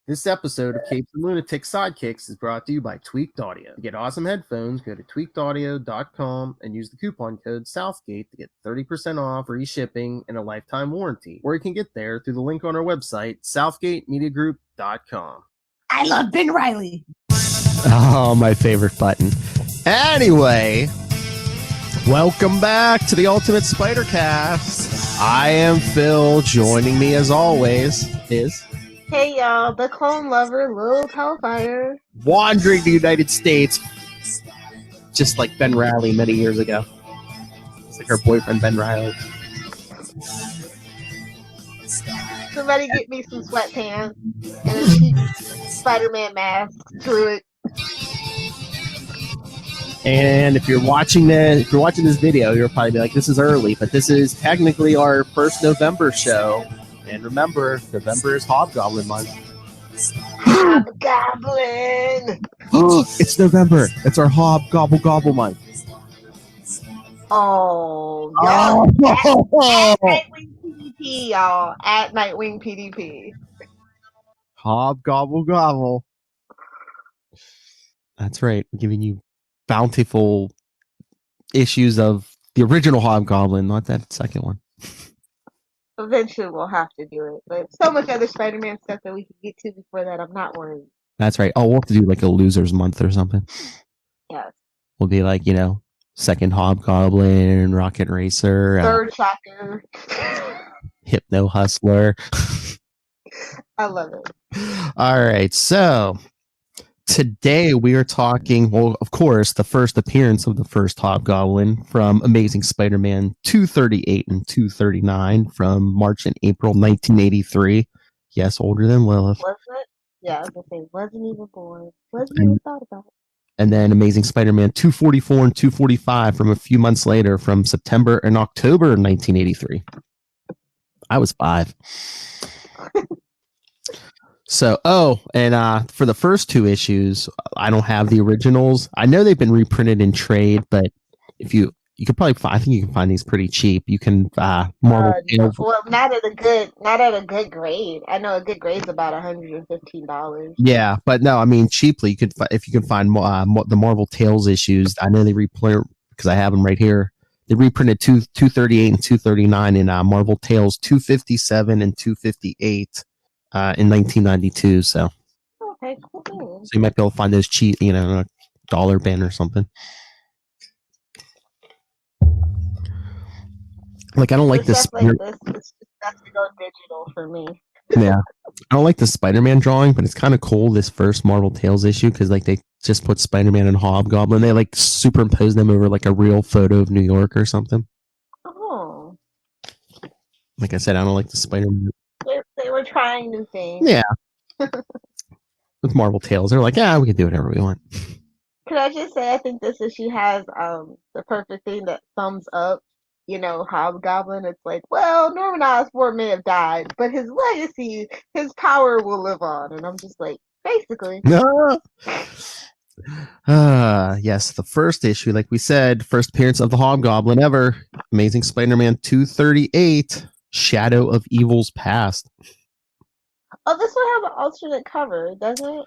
This episode of Capes and Lunatic Sidekicks is brought to you by Tweaked Audio. To get awesome headphones, go to tweakedaudio.com and use the coupon code Southgate to get 30% off, free shipping, and a lifetime warranty. Or you can get there through the link on our website, southgatemediagroup.com. I love Ben Riley. Oh, my favorite button. Anyway, welcome back to the Ultimate Spider-Cast. I am Phil. Joining me as always is... Hey y'all, the clone lover, Lil Hellfire. Wandering the United States, just like Ben Riley many years ago. It's like her boyfriend, Ben Riley. Somebody get me some sweatpants and a cheap Spider-Man mask. Screw it. And if you're watching this video, you'll probably be like, this is early, but this is technically our first November show. And remember, November is Hobgoblin month. Hobgoblin! It's November. It's our Hob-gobble month. Oh, y'all. At Nightwing PDP, y'all. At Nightwing PDP. Hob-gobble. That's right. We're giving you bountiful issues of the original Hobgoblin, not that second one. Eventually we'll have to do it. But so much other Spider-Man stuff that we can get to before that, I'm not worried. That's right. Oh, we'll have to do like a losers month or something. Yes. We'll be like, second Hobgoblin, Rocket Racer. Third Shocker. Hypno Hustler. I love it. All right. So today we are talking, well, of course, the first appearance of the first Hobgoblin from Amazing Spider-Man 238 and 239 from March and April 1983. Yes, older than Lilith. Was it? Yeah, I was going to say, wasn't even born. Wasn't even thought about it. And then Amazing Spider-Man 244 and 245 from a few months later from September and October 1983. I was 5. So, and for the first 2 issues, I don't have the originals. I know they've been reprinted in trade, but if you could probably find, I think you can find these pretty cheap. You can well, not at a good grade. I know a good grade's about $115. Yeah, but no, I mean cheaply. If you can find the Marvel Tales issues. I know they reprint because I have them right here. They reprinted 238 and 239 in Marvel Tales 257 and 258. In 1992, so okay, cool. So you might be able to find those cheap, in a dollar bin or something. Like I don't like this. Like this. It's just has to go digital for me. Yeah, I don't like the Spider-Man drawing, but it's kind of cool. This first Marvel Tales issue because like they just put Spider-Man and Hobgoblin. They like superimpose them over like a real photo of New York or something. Oh. Like I said, I don't like the Spider-Man. They were trying new things. Yeah. With Marvel Tales, they're like, yeah, we can do whatever we want. Could I just say, I think this issue has the perfect thing that sums up, Hobgoblin. It's like, well, Norman Osborn may have died, but his legacy, his power will live on. And I'm just like, basically. Yes, the first issue, like we said, first appearance of the Hobgoblin ever. Amazing Spider-Man 238. Shadow of Evil's Past. Oh, this one have an alternate cover, doesn't it?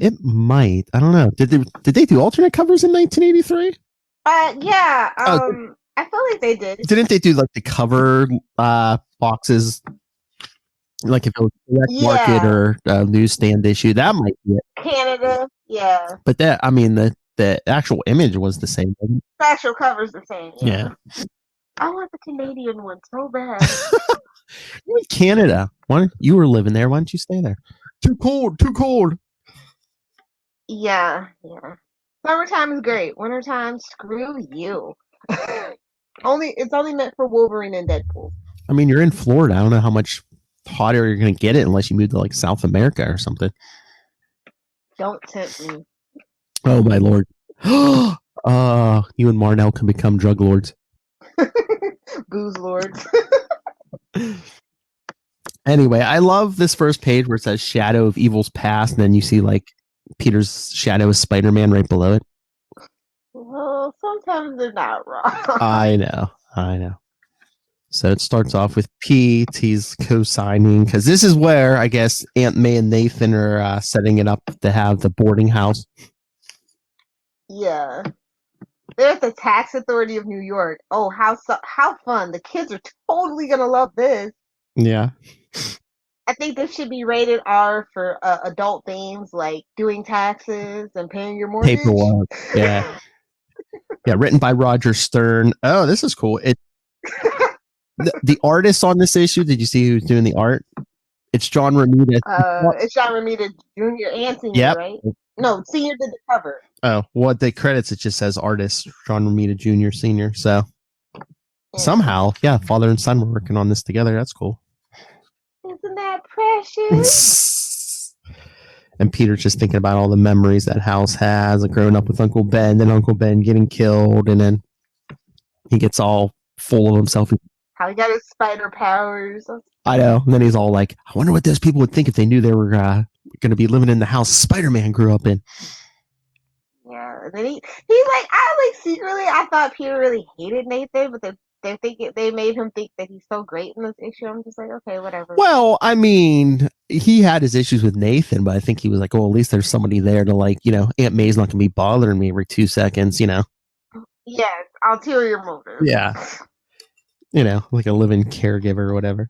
It might. I don't know. Did they do alternate covers in 1983? Yeah. I feel like they did. Didn't they do like the cover boxes? Like if it was direct market or newsstand issue, that might be it. Canada, yeah. But that, I mean, the actual image was the same. The actual cover's the same. Yeah. I want the Canadian one so bad. You're in Canada. You were living there. Why don't you stay there? Too cold. Yeah. Summertime is great. Wintertime, screw you. It's only meant for Wolverine and Deadpool. I mean, you're in Florida. I don't know how much hotter you're going to get it unless you move to like South America or something. Don't tempt me. Oh my lord. You and Marnell can become drug lords. Booze lords. Anyway, I love this first page where it says Shadow of Evil's Past, and then you see like Peter's shadow of Spider-Man right below it. Well, sometimes they're not wrong. I know. So it starts off with Pete. He's co-signing because this is where I guess Aunt May and Nathan are setting it up to have the boarding house. Yeah. They're at the tax authority of New York. Oh, how fun. The kids are totally going to love this. Yeah. I think this should be rated R for adult themes like doing taxes and paying your mortgage. Paperwork. Yeah. Yeah, written by Roger Stern. Oh, this is cool. The artist on this issue, did you see who's doing the art? It's John Romita. It's John Romita Jr. and Senior, right? No, Senior did the cover. Oh, what the credits, it just says artist John Romita Jr., Senior. So somehow, father and son were working on this together. That's cool. Isn't that precious? And Peter's just thinking about all the memories that house has, like growing up with Uncle Ben, then Uncle Ben getting killed, and then he gets all full of himself. How he got his spider powers. I know. And then he's all like, I wonder what those people would think if they knew they were going to be living in the house Spider-Man grew up in. Yeah. And then he's like, secretly, I thought Peter really hated Nathan, but they made him think that he's so great in this issue. I'm just like, okay, whatever. Well, I mean, he had his issues with Nathan, but I think he was like, well, at least there's somebody there to like, Aunt May's not going to be bothering me every 2 seconds, Yes, ulterior motive. Yeah. Like a living caregiver or whatever.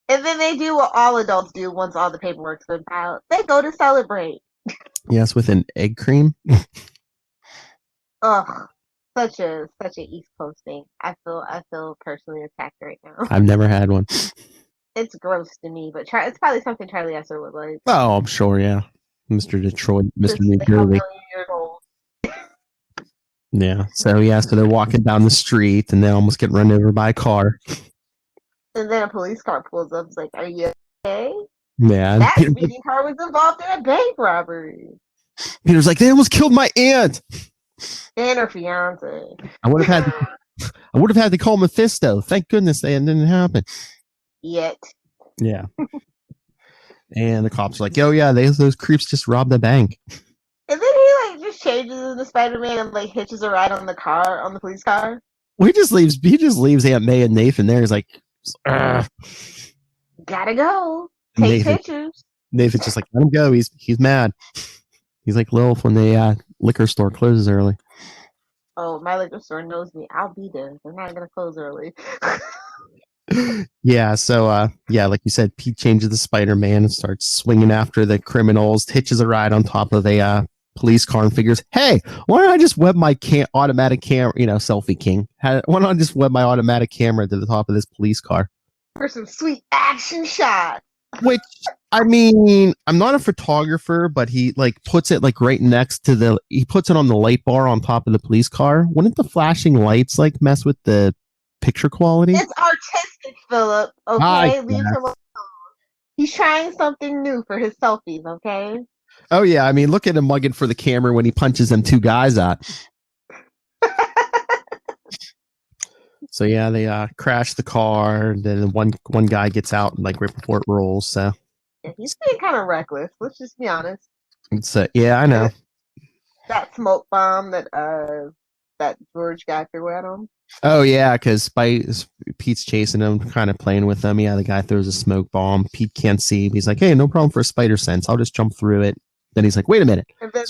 And then they do what all adults do once all the paperwork's been filed. They go to celebrate. Yes, with an egg cream. Ugh. Such a East Coast thing. I feel personally attacked right now. I've never had one. It's gross to me, but it's probably something Charlie Esser would like. Oh, I'm sure, yeah. Mr. Detroit, Mr. New Jersey. Yeah, so they're walking down the street and they almost get run over by a car. And then a police car pulls up. It's like, are you okay? Yeah. That speeding car was involved in a bank robbery. Peter's like, they almost killed my aunt. And her fiance. I would have had to call Mephisto. Thank goodness that didn't happen. Yet. Yeah. And the cops are like, oh yeah, those creeps just robbed the bank. And then he just changes into Spider-Man and hitches a ride on the police car. Well, he just leaves Aunt May and Nathan there. He's like, ugh. Gotta go. Take pictures. Nathan's just like, let him go. He's mad. He's like Lilith when the liquor store closes early. Oh, my liquor store knows me. I'll be there. They're not gonna close early. Yeah, so like you said, Pete changes the Spider-Man and starts swinging after the criminals, hitches a ride on top of a police car and figures, hey, why don't I just web my automatic camera, selfie king. Why don't I just web my automatic camera to the top of this police car? For some sweet action shots. Which, I mean, I'm not a photographer, but he puts it right next to he puts it on the light bar on top of the police car. Wouldn't the flashing lights mess with the picture quality? It's artistic, Philip. Okay, leave him alone. He's trying something new for his selfies. Okay. Oh yeah, I mean, look at him mugging for the camera when he punches them 2 guys out. So yeah, they crash the car, and then one guy gets out right before it rolls. So yeah, he's being kind of reckless. Let's just be honest. Yeah, I know. That smoke bomb that George got threw at him. Oh yeah, because Pete's chasing him, kind of playing with him. Yeah, the guy throws a smoke bomb. Pete can't see. He's like, "Hey, no problem for a spider sense. I'll just jump through it." Then he's like, "Wait a minute." And then,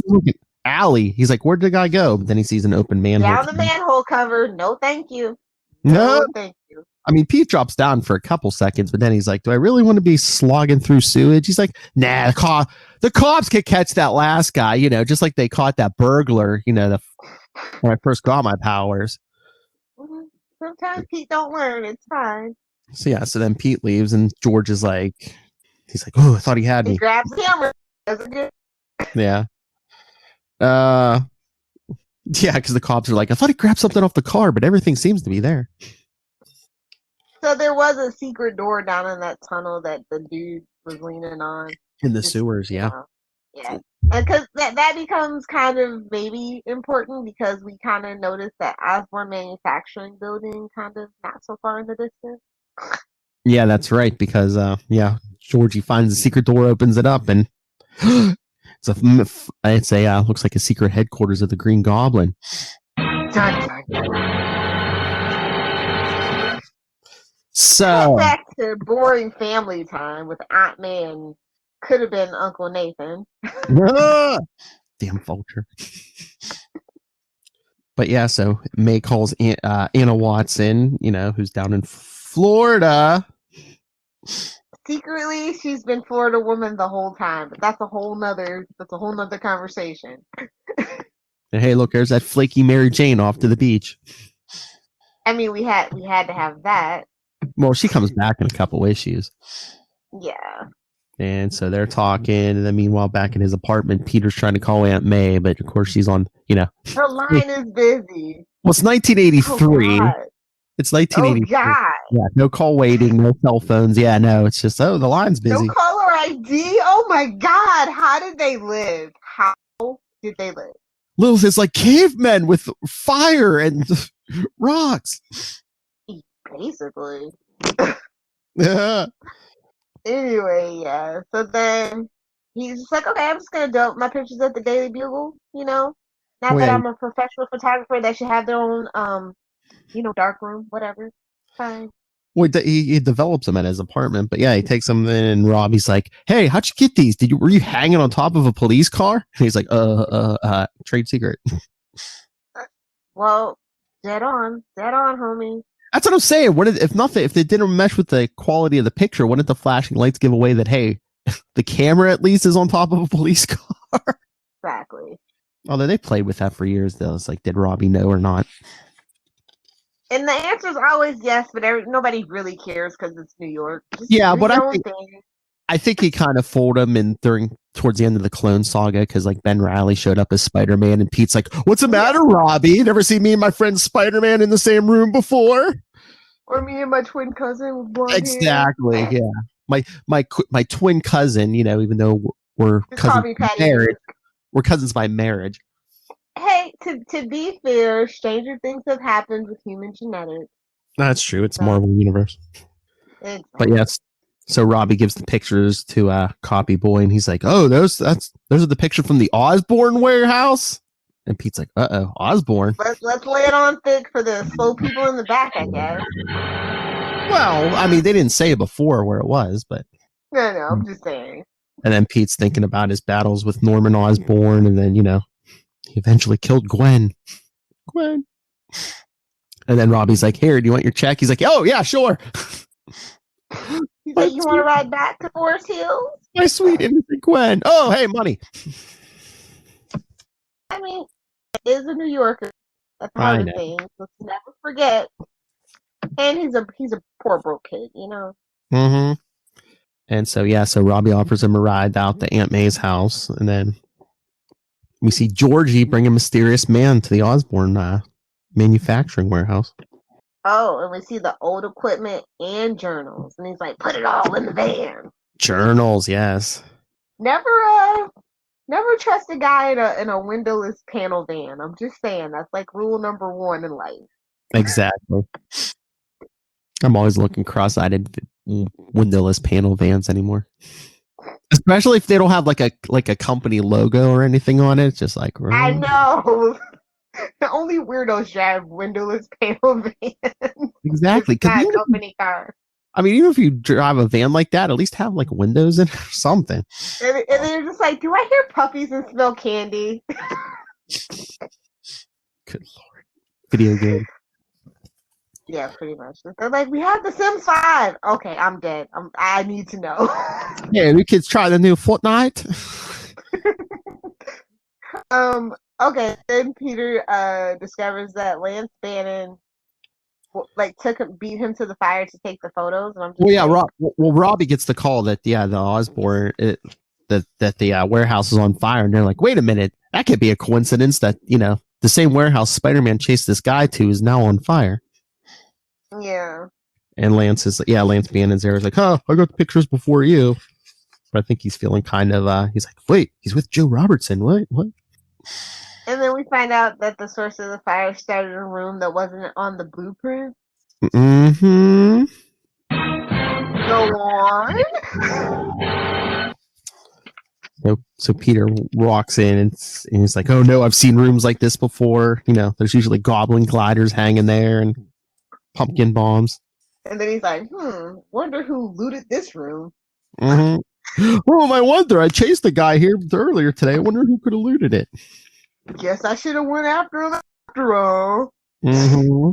alley. He's like, "Where'd the guy go?" But then he sees an open manhole. Down the manhole cover. No, thank you. No, thank you. I mean, Pete drops down for a couple seconds, but then he's like, do I really want to be slogging through sewage? He's like, nah, the cops could catch that last guy, just like they caught that burglar, when I first got my powers. Sometimes Pete don't learn. It's fine. So then Pete leaves and George is like, he's like, oh, I thought he had me. He grabs the camera. Doesn't get. Yeah. Yeah, because the cops are like, I thought he grabbed something off the car, but everything seems to be there. So there was a secret door down in that tunnel that the dude was leaning on. In the sewers, yeah. Yeah. And because that becomes kind of maybe important because we kind of noticed that Osborn Manufacturing Building kind of not so far in the distance. Yeah, that's right, because, Georgie finds the secret door, opens it up, and it's a looks like a secret headquarters of the Green Goblin. So back to boring family time with Aunt May and could have been Uncle Nathan. damn vulture. But yeah, so May calls Anna Watson, who's down in Florida. Secretly, she's been Florida woman the whole time, but that's a whole nother conversation. And hey, look, there's that flaky Mary Jane off to the beach. I mean, we had to have that. Well, she comes back in a couple issues. Yeah. And so they're talking, and then meanwhile, back in his apartment, Peter's trying to call Aunt May, but of course she's on, Her line is busy. Well, it's 1983. Oh, It's 1983. Oh, God. Yeah, no call waiting, no cell phones. Yeah, no, it's just, the line's busy. No caller ID? Oh, my God. How did they live? How did they live? Lilith is like cavemen with fire and rocks. Basically. Yeah. Anyway, yeah. So then he's just like, okay, I'm just going to dump my pictures at the Daily Bugle, Not that I'm a professional photographer that should have their own, dark room, whatever. Fine. Well, he develops them at his apartment, but yeah, he takes them in, and Robbie's like, "Hey, how'd you get these? Were you hanging on top of a police car?" And he's like, trade secret." Well, dead on, homie. That's what I'm saying. If they didn't mesh with the quality of the picture, wouldn't the flashing lights give away that, hey, the camera at least is on top of a police car? Exactly. Although they played with that for years, though. It's like, did Robbie know or not? And the answer is always yes, but nobody really cares because it's New York. Yeah, but I think he kind of fooled him towards the end of the Clone Saga, because like Ben Reilly showed up as Spider-Man, and Pete's like, "What's the matter, Robbie? Never seen me and my friend Spider-Man in the same room before?" Or me and my twin cousin with blonde Exactly. hair. Yeah, my twin cousin. Even though we're cousins by marriage, we're cousins by marriage. Hey, to be fair, stranger things have happened with human genetics. That's true. It's Marvel Universe. Exactly. But yes, so Robbie gives the pictures to Copy Boy, and he's like, "Oh, those are the picture from the Osborn warehouse." And Pete's like, "Uh-oh, Osborn." Let's lay it on thick for the slow people in the back, I guess. Well, I mean, they didn't say before where it was, but no, I'm just saying. And then Pete's thinking about his battles with Norman Osborn, and then he eventually killed Gwen. And then Robbie's like, "Here, do you want your check?" He's like, "Oh, yeah, sure." He's like, "You want to ride back to Forest Hills?" My sweet innocent Gwen. Oh, hey, money. I mean, it is a New Yorker. That's part of the thing. Let's never forget. And he's a poor broke kid, Mm-hmm. And so Robbie offers him a ride out to Aunt May's house, and then we see Georgie bring a mysterious man to the Osborn manufacturing warehouse. Oh, and we see the old equipment and journals, and he's like, "Put it all in the van." Journals, yes. Never trust a guy in a windowless panel van. I'm just saying, that's like rule number 1 in life. Exactly. I'm always looking cross-eyed at windowless panel vans anymore. Especially if they don't have like a company logo or anything on it. It's just like, I know. The only weirdos drive windowless panel vans. Exactly. It's not a company car. I mean, even if you drive a van like that, at least have like windows in it or something. And they're just like, "Do I hear puppies and smell candy?" Good Lord. Video game. Yeah, pretty much. They're like, "We have The Sims 5. Okay, I'm dead. I need to know. Yeah, we kids try the new Fortnite. Okay, then Peter discovers that Lance Bannon beat him to the fire to take the photos. And I'm just Robbie gets the call that the Osborn that the warehouse is on fire, and they're like, "Wait a minute, that could be a coincidence that the same warehouse Spider-Man chased this guy to is now on fire." Yeah. And Lance Bannon's there. He's like, "Oh, I got the pictures before you." But I think he's feeling kind of, he's like, "Wait, he's with Joe Robertson. What?" And then we find out that the source of the fire started in a room that wasn't on the blueprint. Mm-hmm. Go on. So Peter walks in and he's like, "Oh no, I've seen rooms like this before. There's usually goblin gliders hanging there and pumpkin bombs." And then he's like, wonder who looted this room. Mm-hmm. Oh, I wonder. I chased the guy here earlier today. I wonder who could have looted it. Guess I should have went after him after all. Mm-hmm.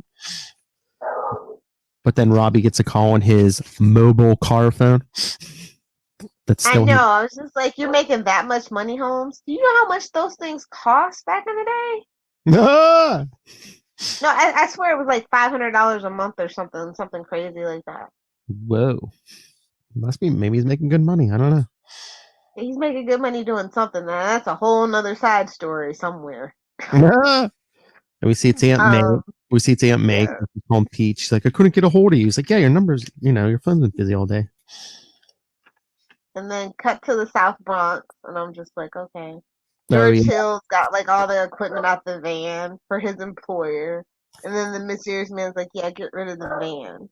But then Robbie gets a call on his mobile car phone. That's still I know. I was just like, you're making that much money, Holmes? Do you know how much those things cost back in the day? Ah! No, I swear it was like $500 a month or something crazy like that. Whoa. Must be. Maybe he's making good money. I don't know. He's making good money doing something. Now that's a whole nother side story somewhere. Ah! And we see it's Aunt May. We see it's Aunt May. Yeah. Calling Peach. She's like, I couldn't get a hold of you. He's like, yeah, your number's, your phone's been busy all day. And then cut to the South Bronx, and I'm just like, okay. George Hill's got like all the equipment out the van for his employer. And then the mysterious man's like, yeah, get rid of the van.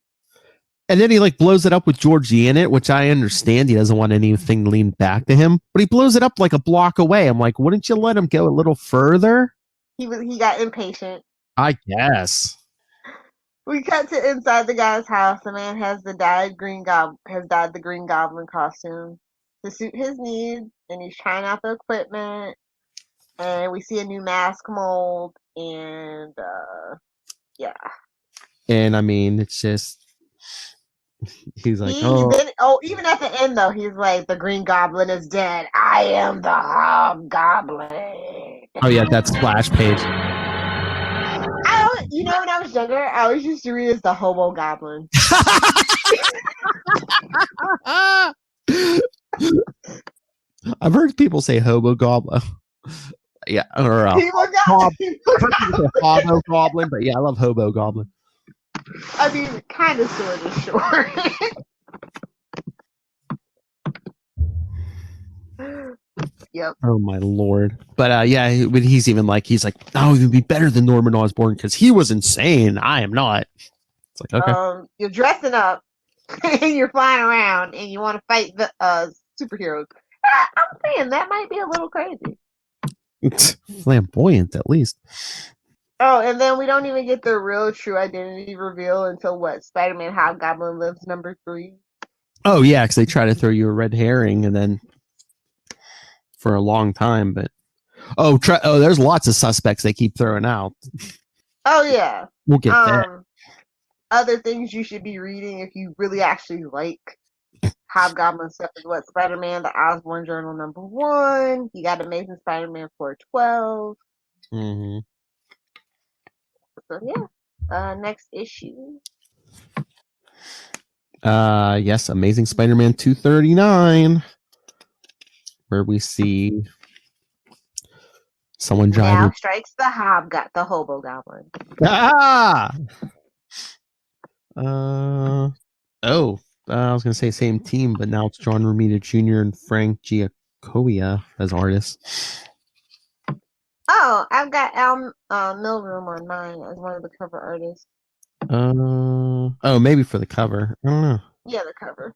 And then he like blows it up with Georgie in it, which I understand. He doesn't want anything leaned back to him, but he blows it up like a block away. I'm like, wouldn't you let him go a little further? He got impatient. I guess. We cut to inside the guy's house. The man has dyed the Green Goblin costume to suit his needs, and he's trying out the equipment. And we see a new mask mold, and yeah. And I mean, it's just he's like, even at the end though, he's like, the Green Goblin is dead. I am the Hobgoblin. Oh yeah, that's splash page. When I was younger, I always used to read as the Hobo-gobble. I've heard people say Hobo-gobble. Yeah, or Hobo-goblin, but yeah, I love Hobo-goblin. I mean, kind of, sort of, sure. Yep. Oh my lord! But yeah, he's like, oh, it would be better than Norman Osborn because he was insane. I am not. It's like, okay, you're dressing up, and you're flying around, and you want to fight the superheroes. I'm saying that might be a little crazy. Flamboyant, at least. Oh, and then we don't even get the real true identity reveal until Spider-Man Hobgoblin Lives #3. Oh yeah, because they try to throw you a red herring, and then for a long time, but there's lots of suspects they keep throwing out. Oh yeah, we'll get there. Other things you should be reading if you really actually like Hobgoblin stuff is Spider-Man: The Osborn Journal #1. You got Amazing Spider-Man 412. Mm-hmm. So yeah, next issue. Yes, Amazing Spider-Man 239. Where we see someone driving. Now strikes the Hobo-goblin. Ah! I was going to say same team, but now it's John Romita Jr. and Frank Giacoia as artists. Oh, I've got Al Milgrom on mine as one of the cover artists. Maybe for the cover. I don't know. Yeah, the cover.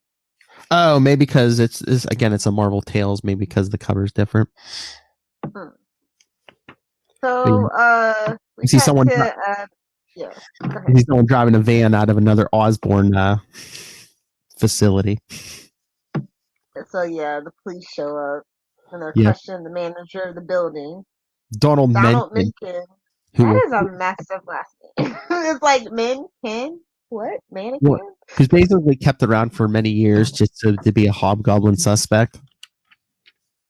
Oh, maybe because it's a Marvel Tales. Maybe because the cover's different. So, we see someone. Yeah. We see someone driving a van out of another Osborn facility. So yeah, the police show up and they're questioning the manager of the building, Donald Mencken. That is a massive last name. It's like Mencken. What? Mannequin? Who's basically kept around for many years just to be a Hobgoblin suspect.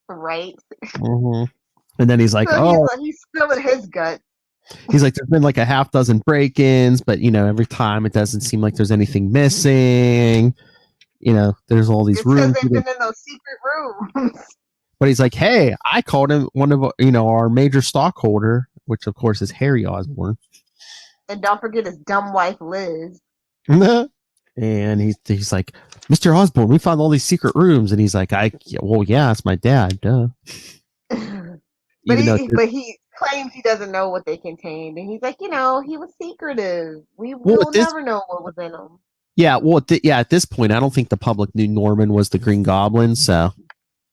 Right. Mm-hmm. And then he's like, he's spilling his gut. He's like, there's been like a half dozen break-ins, but every time it doesn't seem like there's anything missing. There's all these rooms. They've been in those secret rooms. But he's like, hey, I called him one of our major stockholder, which of course is Harry Osborn. And don't forget his dumb wife Liz. And he's like, Mr. Osborn, we found all these secret rooms, and he's like, it's my dad, duh. But he claims he doesn't know what they contained, and he's like, he was secretive. We'll never know what was in them. Yeah, at this point, I don't think the public knew Norman was the Green Goblin, so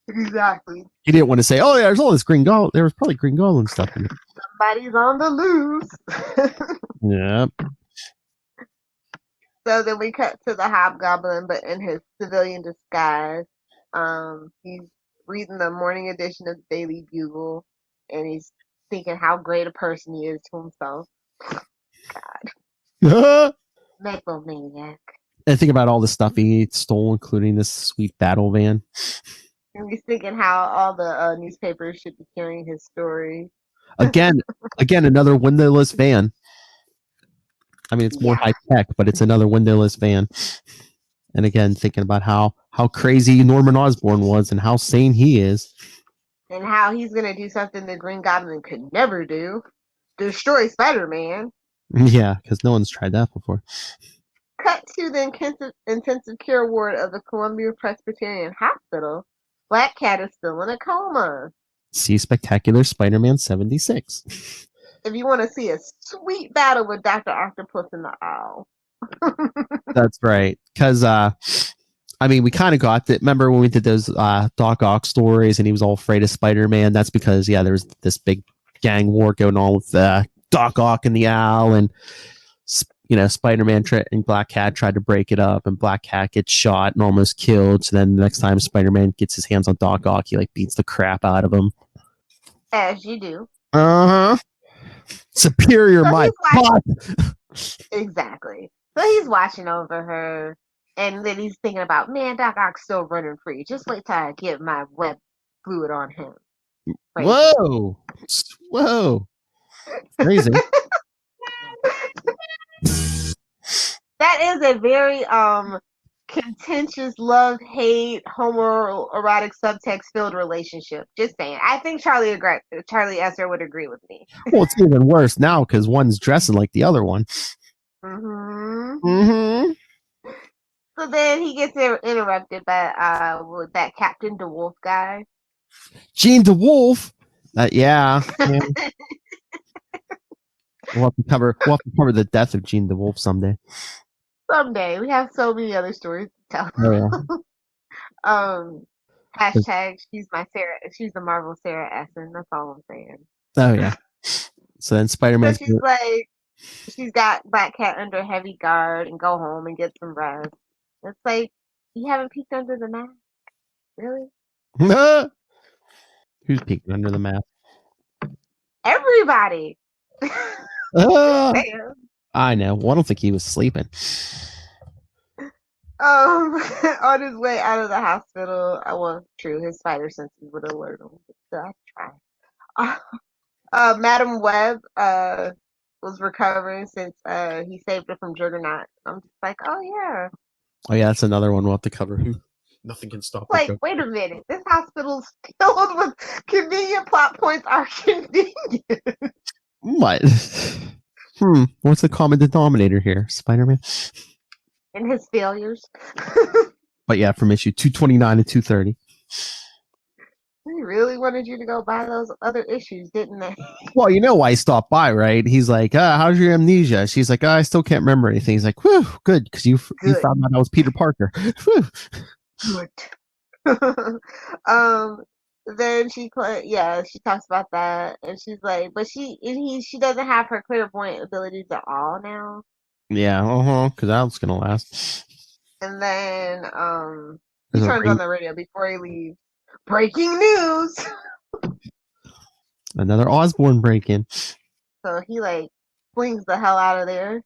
exactly. He didn't want to say, "Oh, yeah, there's all this Green Goblin. There was probably Green Goblin stuff in it." Somebody's on the loose. Yeah. So then we cut to the Hobgoblin, but in his civilian disguise. He's reading the morning edition of the Daily Bugle, and he's thinking how great a person he is to himself. Megalomaniac. And think about all the stuff he stole, including this sweet battle van. And he's thinking how all the newspapers should be carrying his story. Again, another windowless van. I mean, it's more high tech, but it's another windowless van. And again, thinking about how crazy Norman Osborn was and how sane he is. And how he's going to do something the Green Goblin could never do. Destroy Spider-Man. Yeah, because no one's tried that before. Cut to the intensive care ward of the Columbia Presbyterian Hospital. Black Cat is still in a coma. See Spectacular Spider-Man 76. If you want to see a sweet battle with Dr. Octopus and the Owl. That's right. Because, I mean, we kind of got that. Remember when we did those Doc Ock stories and he was all afraid of Spider-Man? That's because, yeah, there was this big gang war going on with Doc Ock and the Owl, and Spider-Man and Black Cat tried to break it up, and Black Cat gets shot and almost killed. So then the next time Spider-Man gets his hands on Doc Ock, he beats the crap out of him. As you do. Uh-huh. Superior, my God. Exactly. So he's watching over her, and then he's thinking about, man, Doc Ock's still running free. Just wait till I get my web fluid on him. Crazy. Whoa. Crazy. That is a very contentious love-hate, homoerotic subtext-filled relationship. Just saying. I think Charlie Esser would agree with me. Well, it's even worse now because one's dressing like the other one. Mm-hmm. So then he gets interrupted by with that Captain DeWolf guy. Gene DeWolf? Yeah. We'll have to cover the death of Gene DeWolf someday. Someday. We have so many other stories to tell. Oh, yeah. Hashtag she's the Marvel Sarah Essen. That's all I'm saying. Oh yeah. So then Spider-Man. So she's got Black Cat under heavy guard and go home and get some rest. It's like, you haven't peeked under the mask? Really? Who's peeking under the mask? Everybody. I know. Well, I don't think he was sleeping. On his way out of the hospital, well, true, his spider senses would alert him. So I try. Madam Web was recovering since he saved her from Juggernaut. I'm just like, oh yeah. Oh yeah, that's another one we'll have to cover. Nothing can stop. Like, wait a minute, this hospital's filled with convenient plot points. Are convenient. What? What's the common denominator here? Spider-Man? And his failures. But yeah, from issue 229 to 230. They really wanted you to go buy those other issues, didn't they? Well, you know why he stopped by, right? He's like, how's your amnesia? She's like, I still can't remember anything. He's like, whew, good, because you found out I was Peter Parker. Good. Then she talks about that, and she's like, but she doesn't have her clairvoyant abilities at all now. Yeah, because that was gonna last. And then he turns on the radio before he leaves. Breaking news! Another Osborn break-in. So he flings the hell out of there.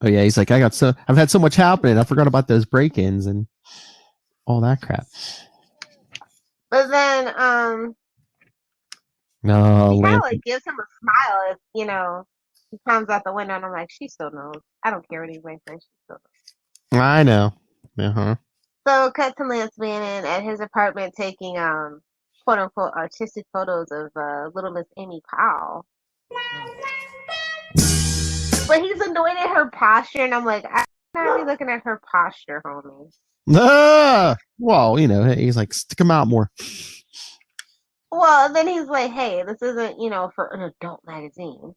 Oh yeah, he's like, I've had so much happening, I forgot about those break-ins and all that crap. But then he kind of gives him a smile if he comes out the window, and I'm like, she still knows. I don't care what anybody says, she still knows. I know. So cut to Lance Bannon at his apartment taking quote unquote artistic photos of little Miss Amy Powell. But he's annoyed at her posture, and I'm like, I'm not really looking at her posture, homie. Well, he's like, stick him out more. Well, and then he's like, hey, this isn't, for an adult magazine.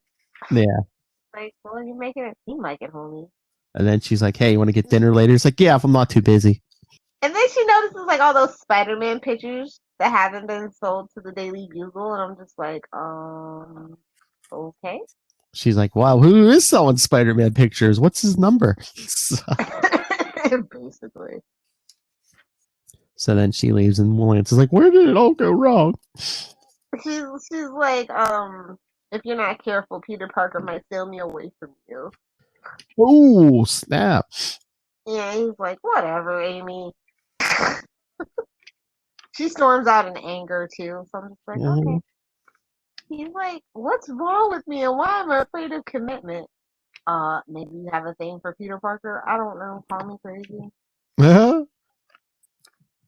Yeah. Like, well, you're making it seem like it, homie. And then she's like, hey, you want to get dinner later? He's like, yeah, if I'm not too busy. And then she notices all those Spider-Man pictures that haven't been sold to the Daily Bugle, and I'm just like, okay. She's like, wow, who is selling Spider-Man pictures? What's his number? Basically. So then she leaves, and Lance is like, where did it all go wrong? She's like, if you're not careful, Peter Parker might steal me away from you. Oh, snap. Yeah, he's like, whatever, Amy. She storms out in anger, too. So I'm just like, okay. He's like, what's wrong with me and why am I afraid of commitment? Maybe you have a thing for Peter Parker? I don't know. Call me crazy.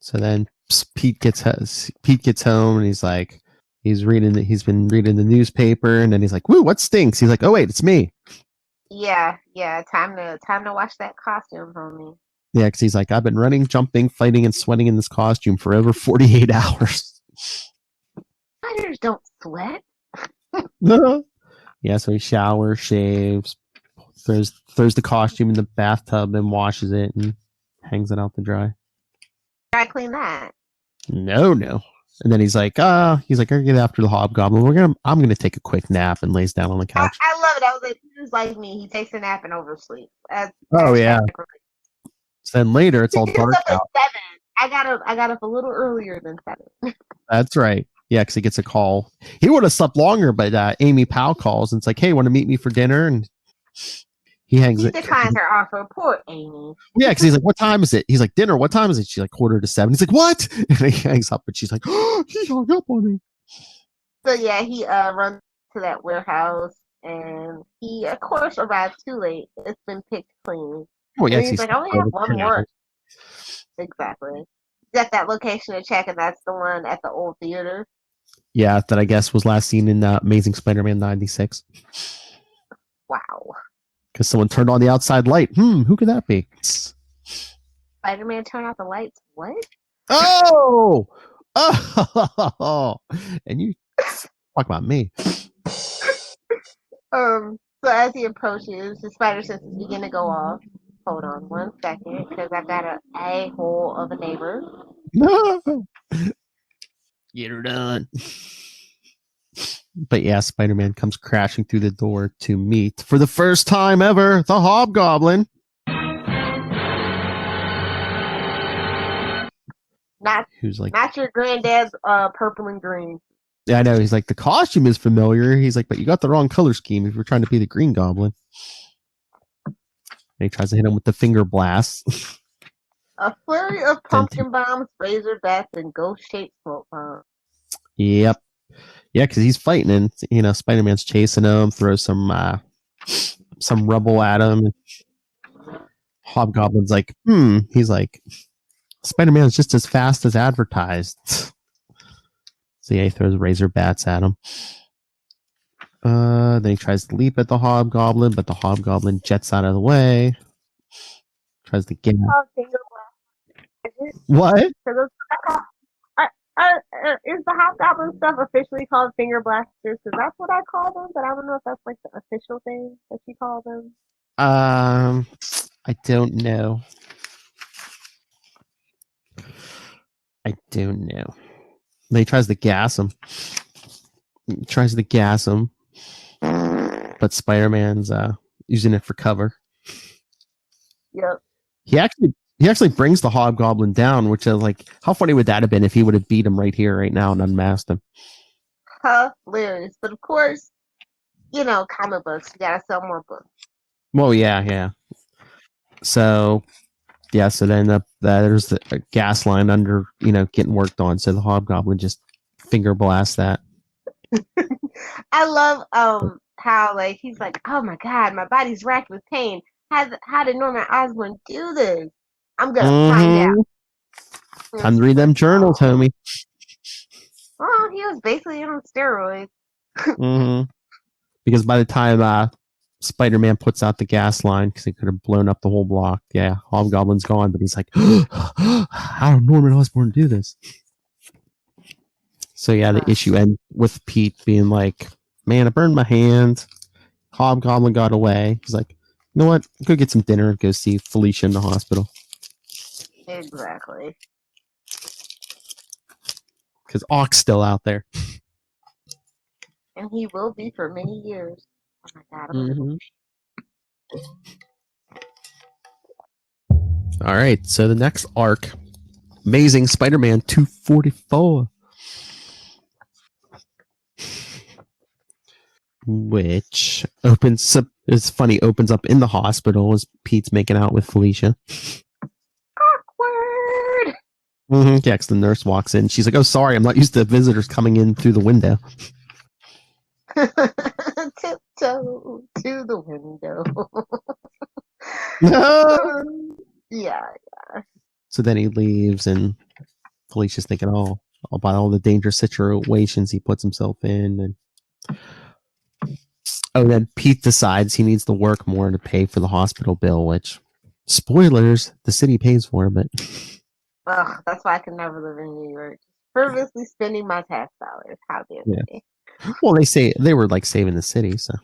So then Pete gets home, and he's like, he's been reading the newspaper, and then he's like, woo, what stinks? He's like, oh wait, it's me. Yeah, time to watch that costume from me. Yeah, because he's like, I've been running, jumping, fighting, and sweating in this costume for over 48 hours. Spiders don't sweat. Yeah, so he showers, shaves, throws the costume in the bathtub, and washes it and hangs it out to dry. Try to clean that. No. And then he's like, I gotta get after the Hobgoblin. I'm gonna take a quick nap, and lays down on the couch. I love it. I was like, he was like me. He takes a nap and oversleeps. Yeah. So then later, it's all dark out. 7. I got up a little earlier than 7. That's right. Yeah, because he gets a call. He would have slept longer, but Amy Powell calls and it's like, hey, want to meet me for dinner? And he hangs it. He declines her offer. Poor Amy. Yeah, because he's like, what time is it? He's like, dinner, what time is it? She's like, 6:45. He's like, what? And he hangs up, but she's like, oh, he hung up on me. So yeah, he runs to that warehouse, and he, of course, arrives too late. It's been picked clean. Oh, yeah, he's like, I only have one more. Exactly. He's at that location to check, and that's the one at the old theater. Yeah, that I guess was last seen in Amazing Spider-Man 96. Wow. Because someone turned on the outside light. Who could that be? Spider-Man turn out the lights? What? Oh! And you talk about me. So as he approaches, the spider senses begin to go off. Hold on 1 second, because I've got an a-hole of a neighbor. No! Get her done. But yeah, Spider-Man comes crashing through the door to meet, for the first time ever, the Hobgoblin. Who's like, not your granddad's purple and green. Yeah, I know. He's like, the costume is familiar. He's like, but you got the wrong color scheme if you're trying to be the Green Goblin. And he tries to hit him with the finger blast. A flurry of pumpkin bombs, razor bats, and ghost-shaped smoke bombs. Yep. Yeah, because he's fighting, and Spider-Man's chasing him, throws some rubble at him. Hobgoblin's like, He's like, Spider-Man's just as fast as advertised. So yeah, he throws razor bats at him. Then he tries to leap at the Hobgoblin, but the Hobgoblin jets out of the way. Tries to get him. What? Is the Hobgoblin stuff officially called finger blasters? Because that's what I call them, but I don't know if that's like the official thing that you call them. I don't know. He tries to gas him. But Spider-Man's using it for cover. Yep. He actually brings the Hobgoblin down, which is like, how funny would that have been if he would have beat him right here, right now, and unmasked him? Hilarious. But of course, comic books. You gotta sell more books. Well, yeah. So then there's the gas line under, getting worked on. So the Hobgoblin just finger blasts that. I love how he's like, oh my god, my body's racked with pain. How did Norman Osborn do this? I'm gonna find out. Time to read them journals, homie. Well, he was basically on steroids. Because by the time Spider-Man puts out the gas line, because he could have blown up the whole block, yeah, Hobgoblin's gone, but he's like, how did Norman Osborn do this? So yeah, the issue ends with Pete being like, man, I burned my hand. Hobgoblin got away. He's like, you know what? Go get some dinner and go see Felicia in the hospital. Exactly. Because Ock's still out there. And he will be for many years. my god, I'm gonna All right, so the next arc, Amazing Spider-Man 244, which opens up. It's funny, opens up in the hospital as Pete's making out with Felicia. awkward. Yeah, because the nurse walks in. She's like, "Oh, sorry, I'm not used to visitors coming in through the window." Tiptoe to the window. Yeah. So then he leaves, and Felicia's thinking, "Oh, about all the dangerous situations he puts himself in." And then Pete decides he needs to work more to pay for the hospital bill, which, spoilers, the city pays for, but Ugh, that's why I can never live in New York. Frivolously spending my tax dollars. How dare Yeah. they? Well, they say they were like saving the city, so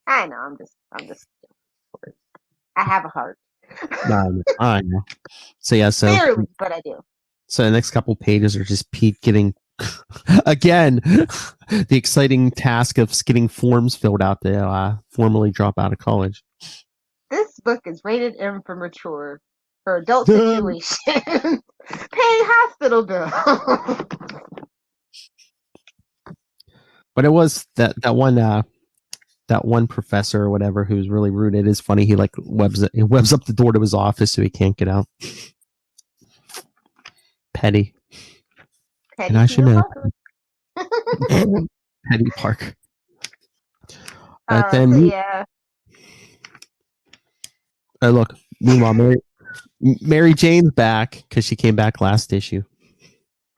I know. I'm just. I have a heart. I know. So yeah, Barely, but I do. So the next couple pages are just Pete getting again the exciting task of getting forms filled out to formally drop out of college. This book is rated M for mature, for adult situation. Paying hospital bill. But it was that one professor or whatever who's really rude. It is funny. He like webs up the door to his office so he can't get out. Petty. And I should know. Petty Park. But then so yeah. Look, meanwhile, Mary Jane's back because she came back last issue.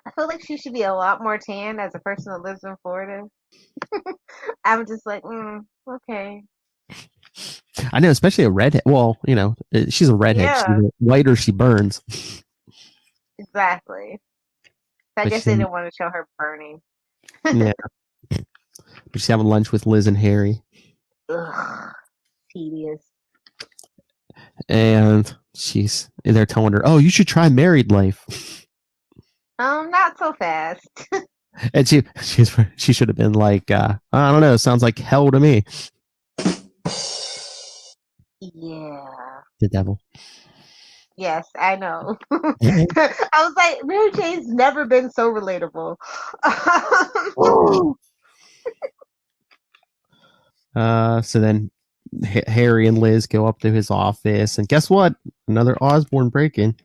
I feel like she should be a lot more tan as a person that lives in Florida. I'm just like, okay. I know, especially a redhead. Well, you know, she's a redhead. Yeah. She's whiter, she burns. Exactly. I guess they didn't want to show her burning. Yeah. But she's having lunch with Liz and Harry. Ugh, tedious. And they're telling her, "Oh, you should try married life." Not so fast. And she should have been like, I don't know, sounds like hell to me. Yeah. The devil. Yes, I know. I was like, Mary Jane's never been so relatable. So then Harry and Liz go up to his office, and guess what? Another Osborn break-in.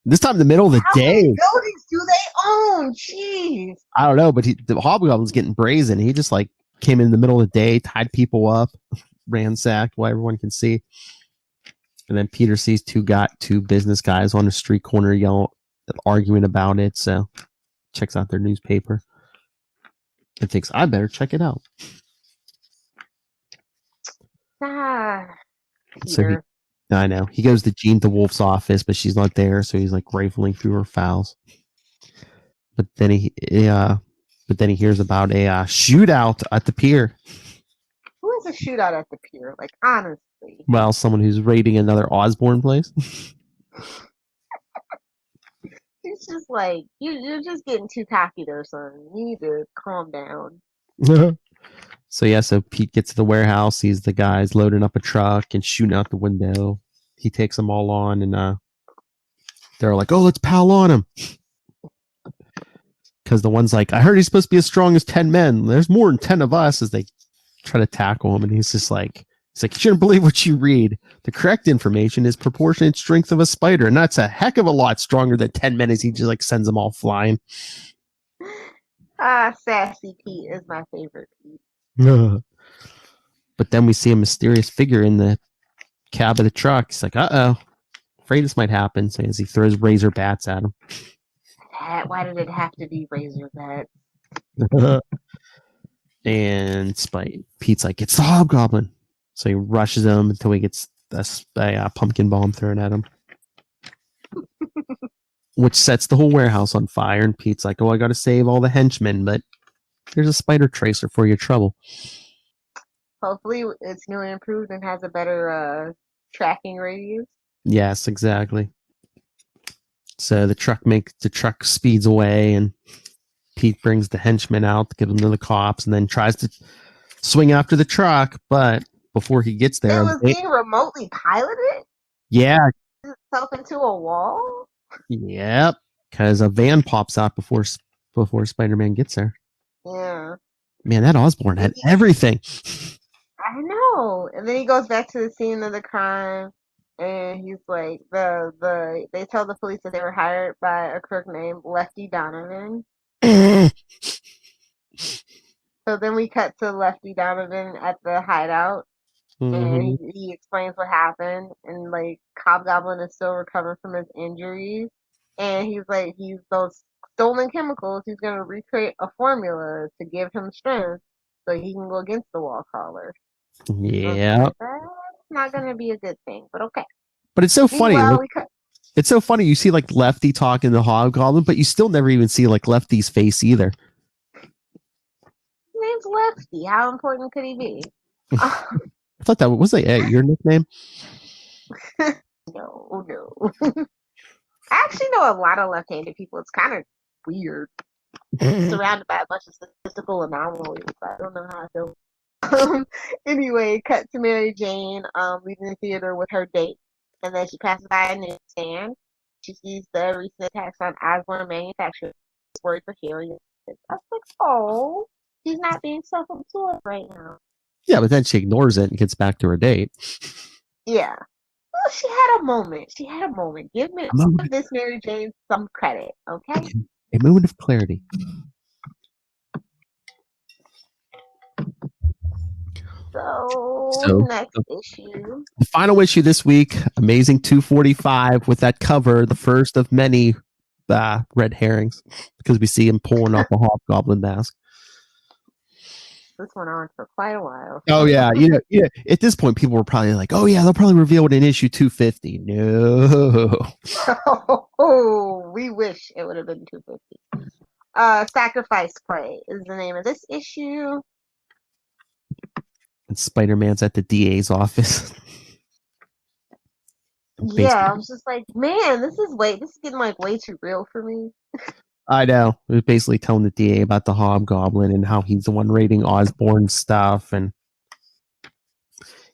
This time in the middle of the day. How many buildings do they own? Jeez. I don't know, but the Hobgoblin's getting brazen. He just like came in the middle of the day, tied people up, ransacked while everyone can see. And then Peter sees two business guys on the street corner arguing about it. So checks out their newspaper and thinks, I better check it out. Peter. I know. He goes to Jean DeWolf's office, but she's not there, so he's like rifling through her files. But then he hears about a shootout at the pier. Who is a shootout at the pier? Like, honestly. Well, someone who's raiding another Osborn place. It's just like, you're just getting too cocky there, son. You need to calm down. So Pete gets to the warehouse, sees the guys loading up a truck and shooting out the window. He takes them all on, and they're like, "Oh, let's pile on him." Because the one's like, "I heard he's supposed to be as strong as 10 men. There's more than 10 of us." As they try to tackle him, and he's just like, "You shouldn't believe what you read. The correct information is proportionate strength of a spider, and that's a heck of a lot stronger than 10 men." As he just like sends them all flying. Sassy Pete is my favorite Pete. But then we see a mysterious figure in the cab of the truck. He's like, "Uh-oh, afraid this might happen." So as he throws razor bats at him. Why did it have to be razor bats? And Pete's like, "It's the Hobgoblin." So he rushes him until he gets a pumpkin bomb thrown at him. Which sets the whole warehouse on fire. And Pete's like, "Oh, I got to save all the henchmen, but here's a spider tracer for your trouble." Hopefully it's new and improved and has a better tracking radius. Yes, exactly. So the truck speeds away, and Pete brings the henchmen out to give them to the cops, and then tries to swing after the truck, but before he gets there, It was being remotely piloted? yeah, Itself into a wall? yep, because a van pops out before Spider-Man gets there. Yeah. Man, that Osborn had everything. I know. And then he goes back to the scene of the crime, and he's like, they tell the police that they were hired by a crook named Lefty Donovan. So then we cut to Lefty Donovan at the hideout, and he explains what happened, and like Hobgoblin is still recovering from his injuries, and he's like, those stolen chemicals, he's gonna recreate a formula to give him strength so he can go against the wall crawler. Yeah. That's not gonna be a good thing, but okay. But it's so funny. Meanwhile, it's so funny. You see like Lefty talking to Hobgoblin, but you still never even see like Lefty's face either. His name's Lefty. How important could he be? I thought that was your nickname. No. I actually know a lot of left-handed people. It's kind of weird. Surrounded by a bunch of statistical anomalies. I don't know how I feel. Anyway, cut to Mary Jane leaving the theater with her date. And then she passes by a newsstand. She sees the recent attacks on Osborn Manufacturing. She's worried for healing. I was like, oh, she's not being self-absorbed right now. Yeah, but then she ignores it and gets back to her date. Yeah. Well, she had a moment. Give this Mary Jane some credit, okay? A moment of clarity. So next issue. The final issue this week, Amazing 245, with that cover, the first of many red herrings, because we see him pulling off a Hobgoblin mask. This went on for quite a while. Oh yeah, yeah. At this point, people were probably like, "Oh yeah, they'll probably reveal it in issue 250." No. Oh, we wish it would have been 250. Sacrifice Play is the name of this issue. And Spider-Man's at the DA's office. Yeah, I was just like, man, this is getting like way too real for me. I know. It was basically telling the DA about the Hobgoblin and how he's the one raiding Osborn's stuff, and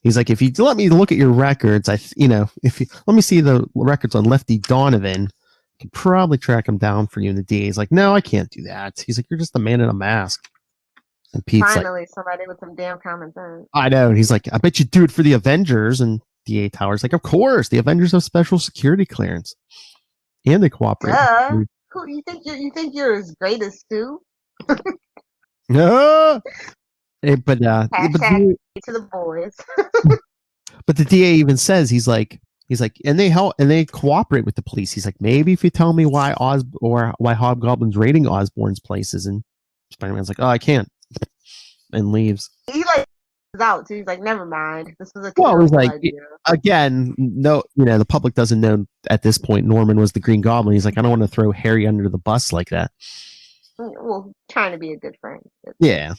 he's like, if you let me look at your records, if you let me see the records on Lefty Donovan, I can probably track him down for you. And the DA's like, no, I can't do that. He's like, you're just a man in a mask. And Pete's finally somebody with some damn common sense. I know. And he's like, I bet you do it for the Avengers. And DA Tower's like, of course, the Avengers have special security clearance, and they cooperate. Who you think you're as great as Stu? No. But Hashtag to the boys. But the DA even says he's like, and they help and they cooperate with the police. He's like, maybe if you tell me why Hobgoblin's raiding Osborn's places, and Spider-Man's like, oh, I can't, and leaves. He like is out, so he's like, never mind. This was a he's like, idea. Again, no, the public doesn't know at this point Norman was the Green Goblin. He's like, I don't want to throw Harry under the bus like that. Well, trying to be a good friend. Yeah.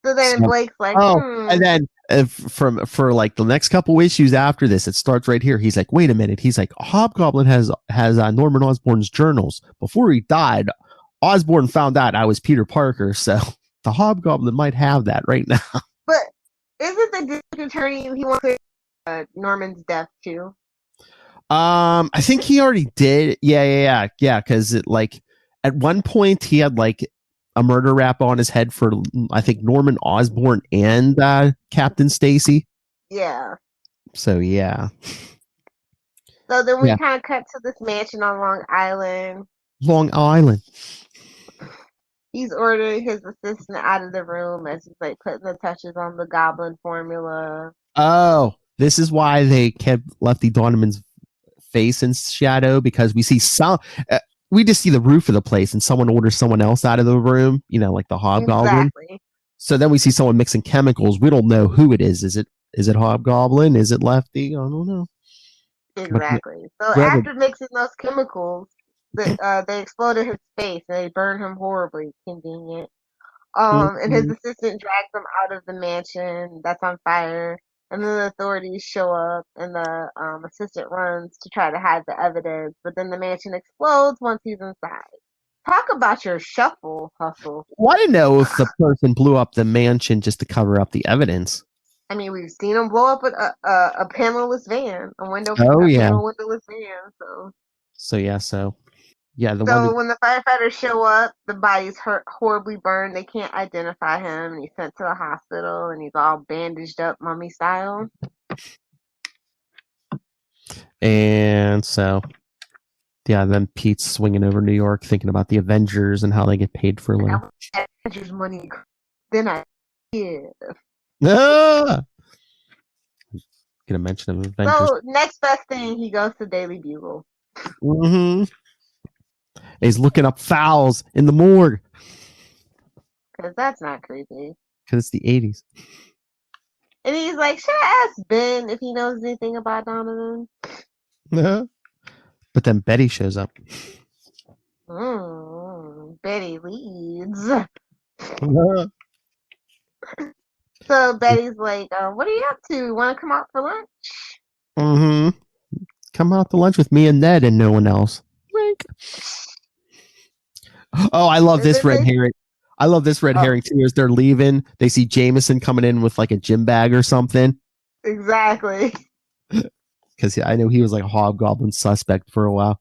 So then Blake's like, and then for like the next couple issues after this, it starts right here. He's like, wait a minute. He's like, Hobgoblin has Norman Osborn's journals. Before he died, Osborn found out I was Peter Parker, so the Hobgoblin might have that right now. But isn't the district attorney, he wants Norman's death too? I think he already did. Yeah. Because like at one point he had like a murder rap on his head for, I think, Norman Osborn and Captain Stacy. Yeah. So yeah. So then we kind of cut to this mansion on Long Island. Long Island. He's ordering his assistant out of the room as he's like putting the touches on the Goblin formula. Oh, this is why they kept Lefty Donovan's face in shadow, because we see we just see the roof of the place, and someone orders someone else out of the room, like the Hobgoblin. Exactly. So then we see someone mixing chemicals. We don't know who it is. Is it Hobgoblin? Is it Lefty? I don't know. Exactly. So after mixing those chemicals, they exploded his face and they burned him horribly. Convenient. And his assistant drags him out of the mansion that's on fire. And then the authorities show up, and the assistant runs to try to hide the evidence. But then the mansion explodes once he's inside. Talk about your shuffle hustle. Well, I didn't know if the person blew up the mansion just to cover up the evidence. I mean, we've seen him blow up a panelless van, a Yeah. panel windowless van. So yeah, the So one. when the firefighters show up, the body's horribly burned. They can't identify him, and he's sent to the hospital, and he's all bandaged up, mummy style. And so, yeah, then Pete's swinging over New York, thinking about the Avengers and how they get paid for a I living. want that Avengers money. Then I give. Ah! Get a mention of Avengers. So next best thing, he goes to Daily Bugle. Mm-hmm. He's looking up fouls in the morgue. Because that's not creepy. Because it's the 80s. And he's like, should I ask Ben if he knows anything about Donovan? But then Betty shows up. Betty leads. So Betty's like, what are you up to? Want to come out for lunch? Mm-hmm. Come out to lunch with me and Ned and no one else. Wink. Oh, I love this red herring. I love this red herring too. As they're leaving, they see Jameson coming in with like a gym bag or something. Exactly. Because I know he was like a Hobgoblin suspect for a while.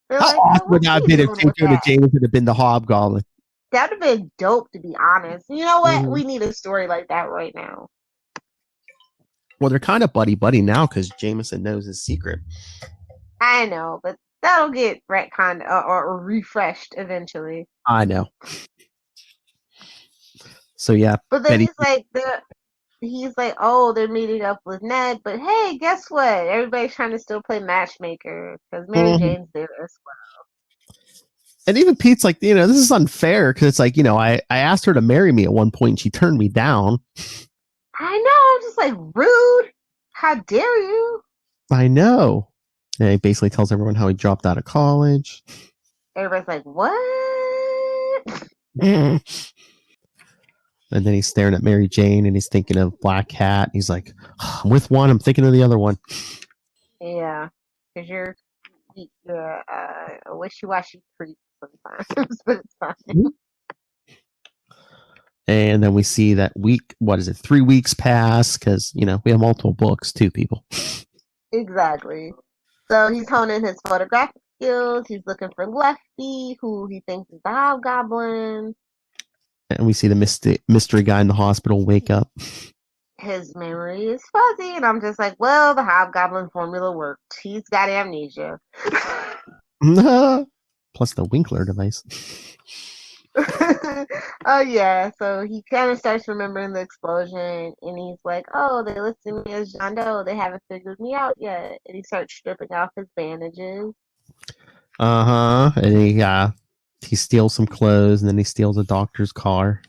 They're How like, awesome would that have been if Jonah Jameson had been the Hobgoblin? That would have been dope, to be honest. You know what? We need a story like that right now. Well, they're kind of buddy-buddy now because Jameson knows his secret. I know, but that'll get retconned or refreshed eventually. I know. So yeah. But then he's like, oh, they're meeting up with Ned, but hey, guess what? Everybody's trying to still play matchmaker because Mary Jane's there as well. And even Pete's like, this is unfair because it's like, I asked her to marry me at one point and she turned me down. I know, just like rude. How dare you? I know. And he basically tells everyone how he dropped out of college. Everybody's like, what? And then he's staring at Mary Jane and he's thinking of Black Cat. He's like, I'm with one, I'm thinking of the other one. Yeah, because you're a wishy-washy creep sometimes, but it's fine. And then we see that 3 weeks pass because, we have multiple books too, people. Exactly. So he's honing his photographic skills. He's looking for Lefty, who he thinks is the Hobgoblin. And we see the mystery guy in the hospital wake up. His memory is fuzzy, and I'm just like, well, the Hobgoblin formula worked. He's got amnesia. Plus the Winkler device. Oh yeah, so he kind of starts remembering the explosion, and he's like, oh, they listed me as John Doe. They haven't figured me out yet. And he starts stripping off his bandages. And he steals some clothes, and then he steals a doctor's car.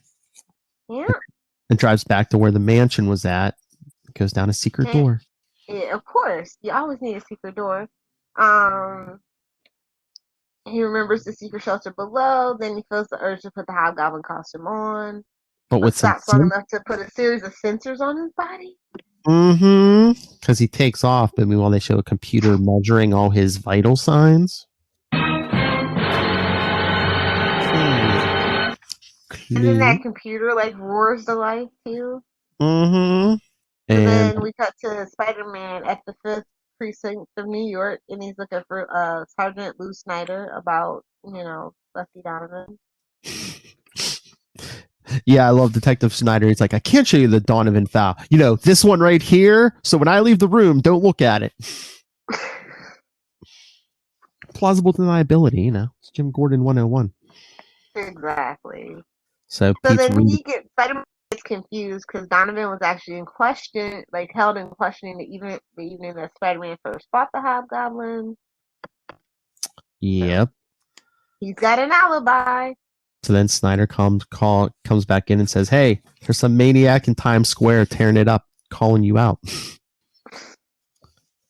Yeah. And drives back to where the mansion was at. Goes down a secret door. Yeah, of course. You always need a secret door. He remembers the secret shelter below. Then he feels the urge to put the Hobgoblin costume on. But with some stops long enough to put a series of sensors on his body. Because he takes off, but meanwhile they show a computer measuring all his vital signs. And then that computer roars to life too. And then we cut to Spider-Man at the 5th precinct of New York, and he's looking for Sergeant Lou Snyder about Lefty Donovan. Yeah, I love Detective Snyder. He's like, I can't show you the Donovan foul. This one right here. So when I leave the room, don't look at it. Plausible deniability, it's Jim Gordon 101. Exactly. So then Spider-Man gets confused because Donovan was actually in question, held in questioning the evening that Spider-Man first fought the Hobgoblin. Yep. So he's got an alibi. So then Snyder comes back in and says, hey, there's some maniac in Times Square tearing it up, calling you out.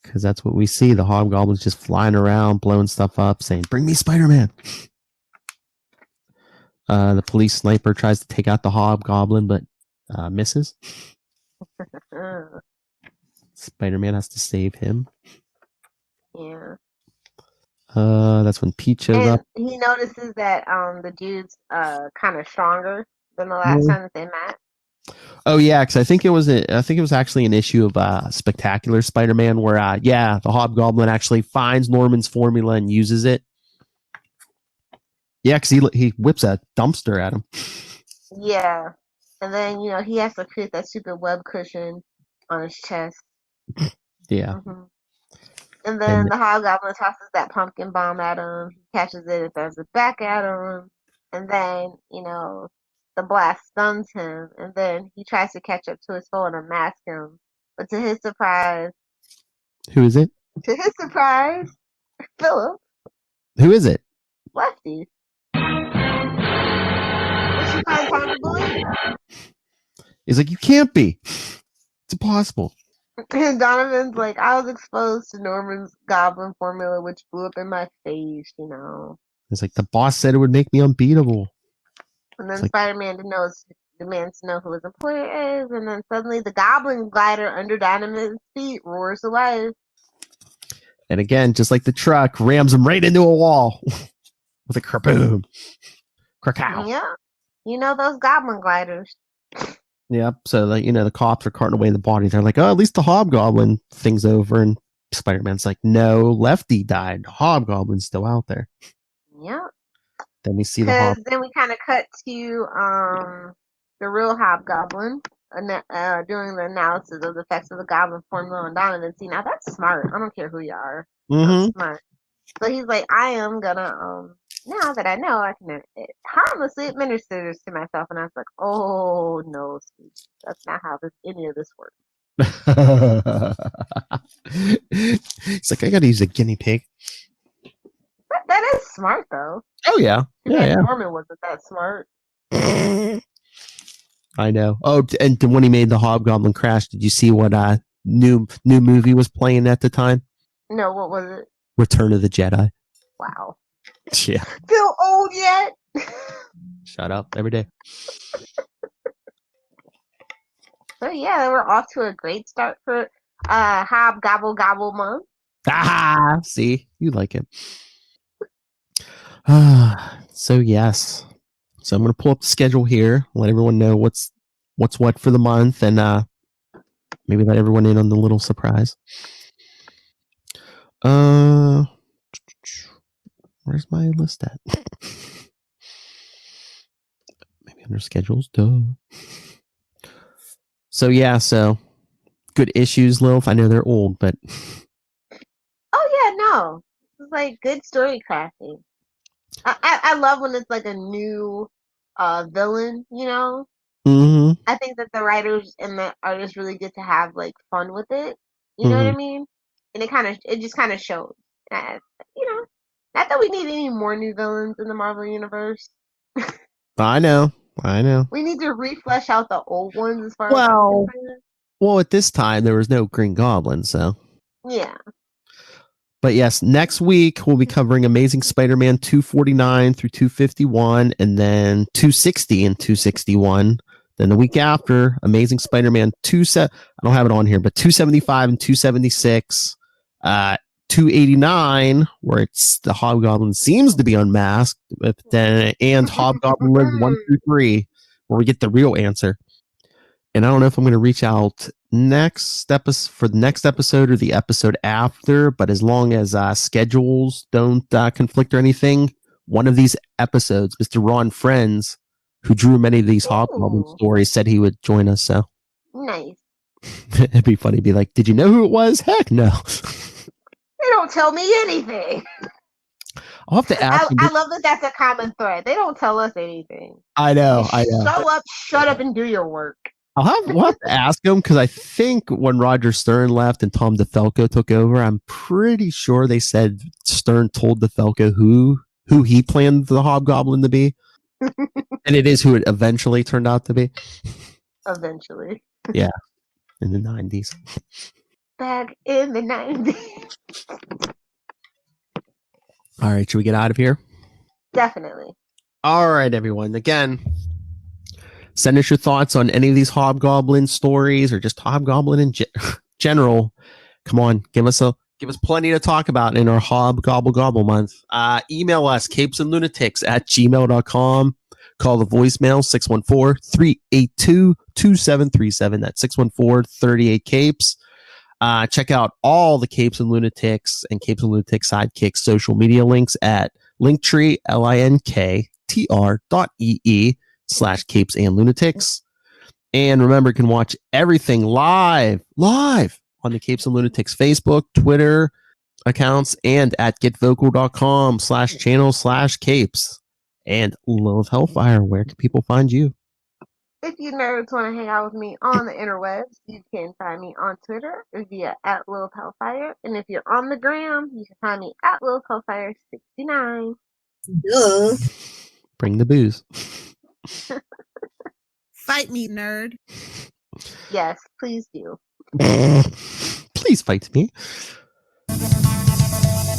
Because that's what we see. The Hobgoblin's just flying around, blowing stuff up, saying, bring me Spider-Man. The police sniper tries to take out the Hobgoblin, but misses. Spider-Man has to save him. Yeah. That's when Pete shows up. And he notices that the dude's kind of stronger than the last time that they met. Oh yeah, because I think it was actually an issue of Spectacular Spider-Man where the Hobgoblin actually finds Norman's formula and uses it. Yeah, because he whips a dumpster at him. Yeah, and then he has to create that stupid web cushion on his chest. Yeah. Mm-hmm. And then the Hobgoblin tosses that pumpkin bomb at him. He catches it and throws it back at him. And then, the blast stuns him. And then he tries to catch up to his foe and unmask him. But to his surprise... Who is it? To his surprise, Philip. Who is it? Lefty. Which you find hard to believe. He's like, you can't be. It's impossible. And Donovan's like, I was exposed to Norman's goblin formula, which blew up in my face, It's like, the boss said it would make me unbeatable. And then Spider-Man demands to know who his employer is, and then suddenly the goblin glider under Donovan's feet roars to life. And again, just like the truck, rams him right into a wall with a kerboom. Krakow. Yeah. Those goblin gliders. Yep. So the cops are carting away the body. They're like, oh, at least the Hobgoblin thing's over. And Spider-Man's like, no, Lefty died. The Hobgoblin's still out there. Yep. Then we see then we kind of cut to the real Hobgoblin doing the analysis of the effects of the goblin formula on Donovan. See, now that's smart. I don't care who you are. That's smart. So he's like, I am gonna now that I know, I can harmlessly administer this to myself. And I was like, oh no, Steve, that's not how any of this works. It's like, I gotta use a guinea pig. That is smart though. Oh yeah. Yeah. Norman wasn't that smart. I know. Oh, and when he made the Hobgoblin crash, did you see what new movie was playing at the time? No, what was it? Return of the Jedi. Wow. Yeah. Feel old yet? Shut up every day. So yeah, we're off to a great start for Hob-gobble month. Ah, see, you like it. So yes. So I'm gonna pull up the schedule here, let everyone know what's what for the month, and maybe let everyone in on the little surprise. Where's my list at? Maybe under schedules. Duh. So yeah, good issues, Lilith. I know they're old, but oh yeah, no, it's like good story crafting. I love when it's like a new villain, Mm-hmm. I think that the writers and the artists really get to have like fun with it. You know what I mean? And it just kind of shows. Not that we need any more new villains in the Marvel universe. I know. We need to reflesh out the old ones as far as well, at this time there was no Green Goblin, so yeah. But yes, next week we'll be covering Amazing Spider-Man 249 through 251, and then 260 and 261. Then the week after, Amazing Spider-Man I don't have it on here, but 275 and 276. 289, where it's the Hobgoblin seems to be unmasked, but then and Hobgoblin Lives 1 through 3, where we get the real answer. And I don't know if I'm going to reach out for the next episode or the episode after, but as long as schedules don't conflict or anything, one of these episodes, Mr. Ron Friends, who drew many of these Hobgoblin stories, said he would join us. So nice. It'd be funny to be like, did you know who it was? Heck no. They don't tell me anything. I'll have to ask. I love that that's a common thread. They don't tell us anything. I know. Shut up and do your work. We'll have to ask him, because I think when Roger Stern left and Tom DeFalco took over, I'm pretty sure they said Stern told DeFalco who he planned the Hobgoblin to be. And it is who it eventually turned out to be. Eventually. Yeah. In the 90s. Back in the 90s. All right, should we get out of here? Definitely. All right, everyone. Again, send us your thoughts on any of these Hobgoblin stories or just Hobgoblin in general. Come on, give us Give us plenty to talk about in our Hob-gobble month. Email us, capesandlunatics@gmail.com. Call the voicemail, 614-382-2737. That's 614-38-CAPES. Check out all the Capes and Lunatics and Capes and Lunatics Sidekicks social media links at Linktree, linktr.ee/Capes and Lunatics. And remember, you can watch everything live on the Capes and Lunatics Facebook, Twitter accounts, and at getvocal.com/channel/Capes. And Lilith Hellfire, where can people find you? If you nerds want to hang out with me on the interwebs, you can find me on Twitter via @LilithHellfire. And if you're on the gram, you can find me @LilithHellfire69. Duh. Bring the booze. Fight me, nerd. Yes, please do. Please fight me.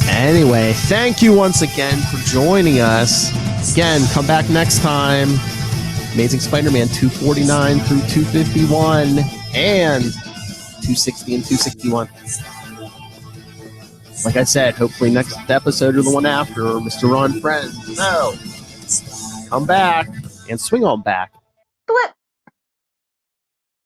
Anyway, thank you once again for joining us. Again, come back next time. Amazing Spider-Man 249 through 251 and 260 and 261. Like I said, hopefully next episode or the one after, or Mr. Ron Friends. No. Come back and swing on back. Flip.